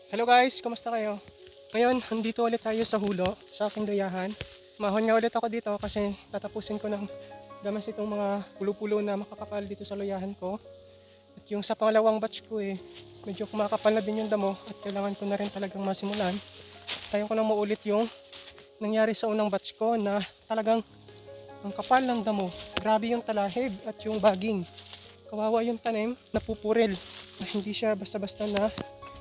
Hello guys, kumusta kayo? Ngayon, andito ulit tayo sa Hulo, sa aking dayahan. Mahon nga ulit ako dito kasi tatapusin ko ng damas itong mga pulo-pulo na makakapal dito sa loyahan ko. At yung sa pangalawang batch ko medyo kumakapal na din yung damo at kailangan ko na rin talagang masimulan. Tayo ko nang maulit yung nangyari sa unang batch ko na talagang ang kapal ng damo. Grabe yung talahib at yung baging. Kawawa yung tanim, napupuril. Na hindi siya basta-basta na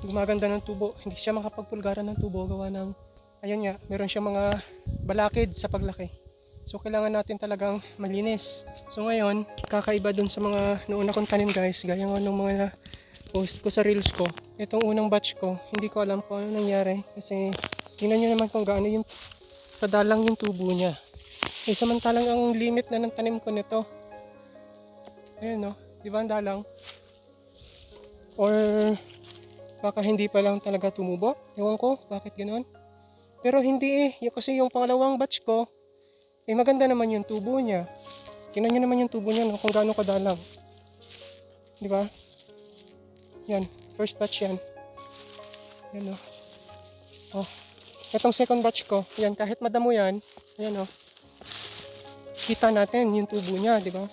gumaganda ng tubo, hindi siya makapagpulgaran ng tubo gawa ng ayun nga, meron siya mga balakid sa paglaki. So kailangan natin talagang malinis. So ngayon, kakaiba dun sa mga nauna kong tanim guys, gaya nga ng mga post ko sa reels ko. Itong unang batch ko, hindi ko alam kung ano nangyari kasi tingnan nyo naman kung gaano yung kadalang yung tubo niya. Samantalang ang limit na ng tanim ko nito, ayun no, di ba ang dalang? Or baka hindi pa lang talaga tumubo. Ewan ko, bakit ganoon. Pero hindi kasi yung pangalawang batch ko, maganda naman yung tubo niya. Tingnan nyo naman yung tubo niya, no, kung gaano kadalang. Di ba? Yan, first batch yan. Yan o. Oh. Itong second batch ko, yan, kahit madamo yan, ayan o. Kita natin yung tubo niya, di ba?